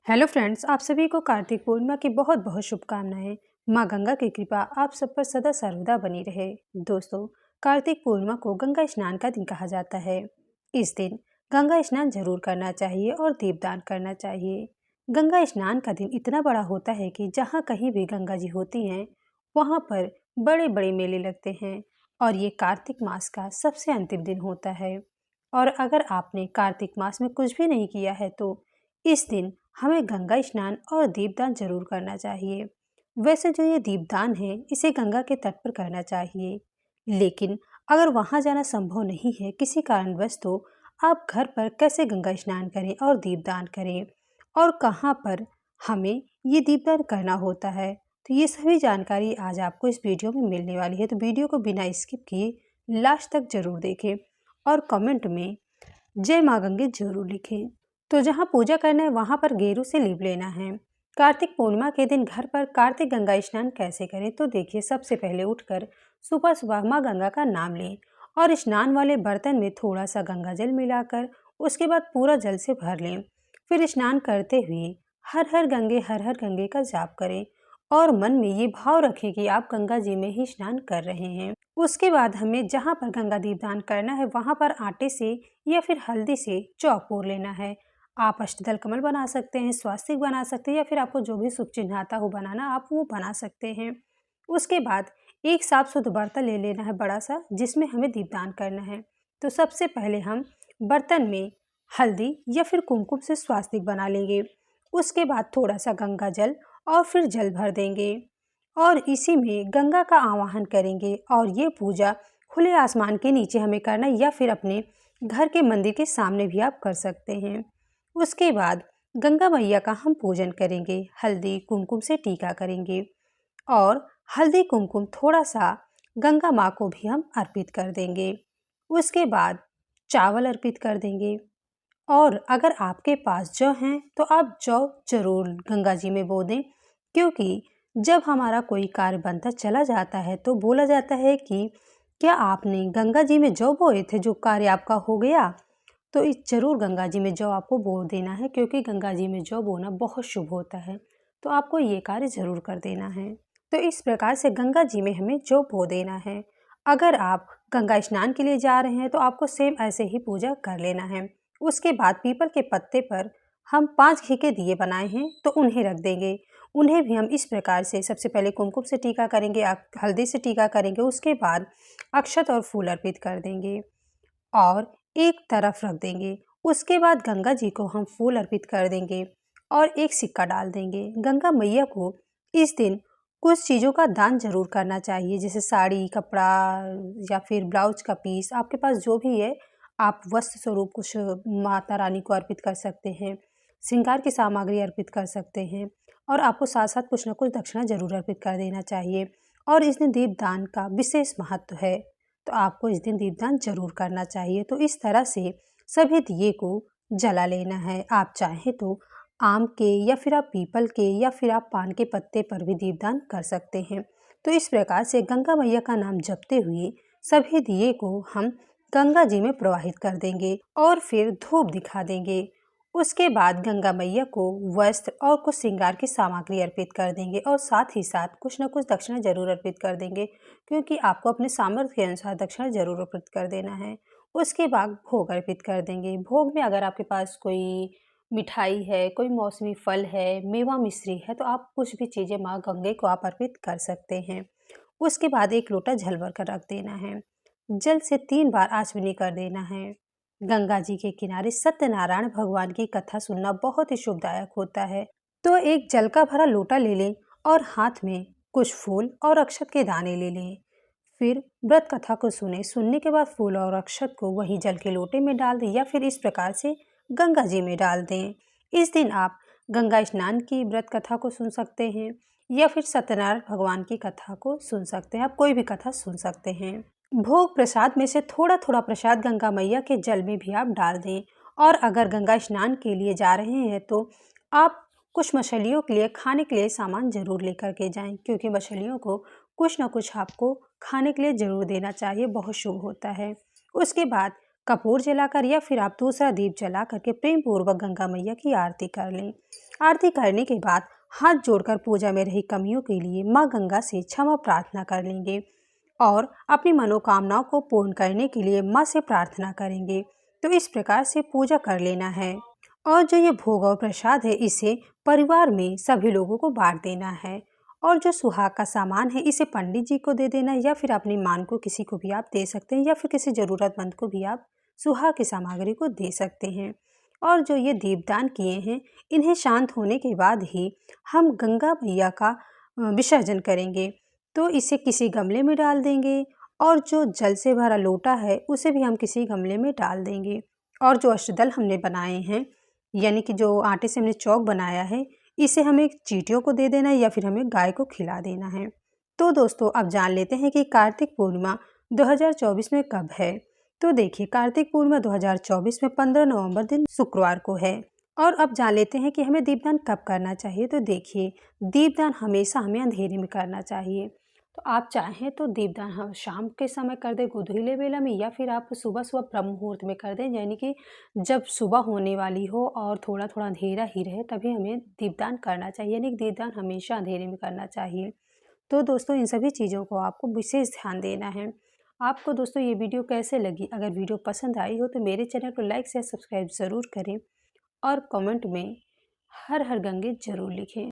Hello friends, आप सभी को कार्तिक पूर्णिमा की बहुत बहुत शुभकामनाएं। माँ गंगा की कृपा आप सब पर सदा सर्वदा बनी रहे। दोस्तों, कार्तिक पूर्णिमा को गंगा स्नान का दिन कहा जाता है। इस दिन गंगा स्नान जरूर करना चाहिए और दीपदान करना चाहिए। गंगा स्नान का दिन इतना बड़ा होता है कि जहाँ कहीं भी गंगा जी होती हैं वहाँ पर बड़े बड़े मेले लगते हैं और ये कार्तिक मास का सबसे अंतिम दिन होता है। और अगर आपने कार्तिक मास में कुछ भी नहीं किया है तो इस दिन हमें गंगा स्नान और दीपदान जरूर करना चाहिए। वैसे जो ये दीपदान है इसे गंगा के तट पर करना चाहिए, लेकिन अगर वहां जाना संभव नहीं है किसी कारणवश तो आप घर पर कैसे गंगा स्नान करें और दीपदान करें और कहाँ पर हमें ये दीपदान करना होता है, तो ये सभी जानकारी आज आपको इस वीडियो में मिलने वाली है। तो वीडियो को बिना स्किप किए लास्ट तक जरूर देखें और कमेंट में जय माँ गंगे जरूर लिखें। तो जहाँ पूजा करना है वहाँ पर गेरू से लीप लेना है। कार्तिक पूर्णिमा के दिन घर पर कार्तिक गंगा स्नान कैसे करें, तो देखिए, सबसे पहले उठकर सुबह सुबह माँ गंगा का नाम लें और स्नान वाले बर्तन में थोड़ा सा गंगा जल मिलाकर उसके बाद पूरा जल से भर लें। फिर स्नान करते हुए हर हर गंगे का जाप करें और मन में ये भाव रखें कि आप गंगा जी में ही स्नान कर रहे हैं। उसके बाद हमें जहाँ पर गंगा दीपदान करना है वहाँ पर आटे से या फिर हल्दी से चौक पोर लेना है। आप अष्टदल कमल बना सकते हैं, स्वास्तिक बना सकते हैं, या फिर आपको जो भी शुभ चिन्ह आता हो बनाना आप वो बना सकते हैं। उसके बाद एक साफ शुद्ध बर्तन ले लेना है बड़ा सा, जिसमें हमें दीपदान करना है। तो सबसे पहले हम बर्तन में हल्दी या फिर कुमकुम से स्वास्तिक बना लेंगे। उसके बाद थोड़ा सा गंगा जल और फिर जल भर देंगे और इसी में गंगा का आवाहन करेंगे। और ये पूजा खुले आसमान के नीचे हमें करना है या फिर अपने घर के मंदिर के सामने भी आप कर सकते हैं। उसके बाद गंगा मैया का हम पूजन करेंगे, हल्दी कुमकुम से टीका करेंगे और हल्दी कुमकुम थोड़ा सा गंगा माँ को भी हम अर्पित कर देंगे। उसके बाद चावल अर्पित कर देंगे और अगर आपके पास जौ हैं तो आप जौ जरूर गंगा जी में बो दें, क्योंकि जब हमारा कोई कार्य बनता चला जाता है तो बोला जाता है कि क्या आपने गंगा जी में जौ बोए थे, जो कार्य आपका हो गया। तो इस जरूर गंगा जी में जौ आपको बो देना है, क्योंकि गंगा जी में जौ बोना बहुत शुभ होता है। तो आपको ये कार्य जरूर कर देना है। तो इस प्रकार से गंगा जी में हमें जौ बो देना है। अगर आप गंगा स्नान के लिए जा रहे हैं तो आपको सेम ऐसे ही पूजा कर लेना है। उसके बाद पीपल के पत्ते पर हम 5 घी के दिए बनाए हैं तो उन्हें रख देंगे। उन्हें भी हम इस प्रकार से सबसे पहले कुमकुम से टीका करेंगे, हल्दी से टीका करेंगे, उसके बाद अक्षत और फूल अर्पित कर देंगे और एक तरफ रख देंगे। उसके बाद गंगा जी को हम फूल अर्पित कर देंगे और एक सिक्का डाल देंगे। गंगा मैया को इस दिन कुछ चीज़ों का दान जरूर करना चाहिए, जैसे साड़ी, कपड़ा या फिर ब्लाउज का पीस, आपके पास जो भी है आप वस्त्र स्वरूप कुछ माता रानी को अर्पित कर सकते हैं, श्रृंगार की सामग्री अर्पित कर सकते हैं और आपको साथ साथ कुछ न कुछ दक्षिणा जरूर अर्पित कर देना चाहिए। और इस दिन दीपदान का विशेष महत्व है, तो आपको इस दिन दीपदान जरूर करना चाहिए। तो इस तरह से सभी दिए को जला लेना है। आप चाहें तो आम के या फिर आप पीपल के या फिर आप पान के पत्ते पर भी दीपदान कर सकते हैं। तो इस प्रकार से गंगा मैया का नाम जपते हुए सभी दिए को हम गंगा जी में प्रवाहित कर देंगे और फिर धूप दिखा देंगे। उसके बाद गंगा मैया को वस्त्र और कुछ श्रृंगार की सामग्री अर्पित कर देंगे और साथ ही साथ कुछ न कुछ दक्षिणा जरूर अर्पित कर देंगे, क्योंकि आपको अपने सामर्थ्य के अनुसार दक्षिणा जरूर अर्पित कर देना है। उसके बाद भोग अर्पित कर देंगे। भोग में अगर आपके पास कोई मिठाई है, कोई मौसमी फल है, मेवा मिश्री है, तो आप कुछ भी चीज़ें माँ गंगे को आप अर्पित कर सकते हैं। उसके बाद एक लोटा जल भर कर रख देना है। जल से 3 बार आचमनी कर देना है। गंगा जी के किनारे सत्यनारायण भगवान की कथा सुनना बहुत ही शुभदायक होता है। तो एक जल का भरा लोटा ले लें और हाथ में कुछ फूल और अक्षत के दाने ले लें। फिर व्रत कथा को सुने। सुनने के बाद फूल और अक्षत को वही जल के लोटे में डाल दें या फिर इस प्रकार से गंगा जी में डाल दें। इस दिन आप गंगा स्नान की व्रत कथा को सुन सकते हैं या फिर सत्यनारायण भगवान की कथा को सुन सकते हैं। आप कोई भी कथा सुन सकते हैं। भोग प्रसाद में से थोड़ा थोड़ा प्रसाद गंगा मैया के जल में भी आप डाल दें। और अगर गंगा स्नान के लिए जा रहे हैं तो आप कुछ मछलियों के लिए खाने के लिए सामान जरूर लेकर के जाएं, क्योंकि मछलियों को कुछ ना कुछ आपको खाने के लिए जरूर देना चाहिए, बहुत शुभ होता है। उसके बाद कपूर जलाकर या फिर आप दूसरा दीप जला करके प्रेम पूर्वक गंगा मैया की आरती कर लें। आरती करने के बाद हाथ जोड़कर पूजा में रही कमियों के लिए माँ गंगा से क्षमा प्रार्थना कर लेंगे और अपनी मनोकामनाओं को पूर्ण करने के लिए माँ से प्रार्थना करेंगे। तो इस प्रकार से पूजा कर लेना है। और जो ये भोग और प्रसाद है इसे परिवार में सभी लोगों को बांट देना है। और जो सुहाग का सामान है इसे पंडित जी को दे देना, या फिर अपनी मान को किसी को भी आप दे सकते हैं, या फिर किसी ज़रूरतमंद को भी आप सुहाग की सामग्री को दे सकते हैं। और जो ये दीपदान किए हैं इन्हें शांत होने के बाद ही हम गंगा मैया का विसर्जन करेंगे। तो इसे किसी गमले में डाल देंगे और जो जल से भरा लोटा है उसे भी हम किसी गमले में डाल देंगे। और जो अष्टदल हमने बनाए हैं, यानी कि जो आटे से हमने चौक बनाया है, इसे हमें चींटियों को दे देना है या फिर हमें गाय को खिला देना है। तो दोस्तों अब जान लेते हैं कि कार्तिक पूर्णिमा 2024 में कब है। तो देखिए, कार्तिक पूर्णिमा 2024 में 15 नवंबर दिन शुक्रवार को है। और अब जान लेते हैं कि हमें दीपदान कब करना चाहिए। तो देखिए, दीपदान हमेशा हमें अंधेरे में करना चाहिए। तो आप चाहें तो दीपदान हम शाम के समय कर दें गोधूली बेला में, या फिर आप सुबह सुबह ब्रह्म मुहूर्त में कर दें, यानी कि जब सुबह होने वाली हो और थोड़ा थोड़ा अंधेरा ही रहे तभी हमें दीपदान करना चाहिए, यानी कि दीपदान हमेशा अंधेरे में करना चाहिए। तो दोस्तों इन सभी चीज़ों को आपको विशेष ध्यान देना है। आपको दोस्तों ये वीडियो कैसे लगी? अगर वीडियो पसंद आई हो तो मेरे चैनल को लाइक शेयर सब्सक्राइब ज़रूर करें और कमेंट में हर हर गंगे ज़रूर लिखें।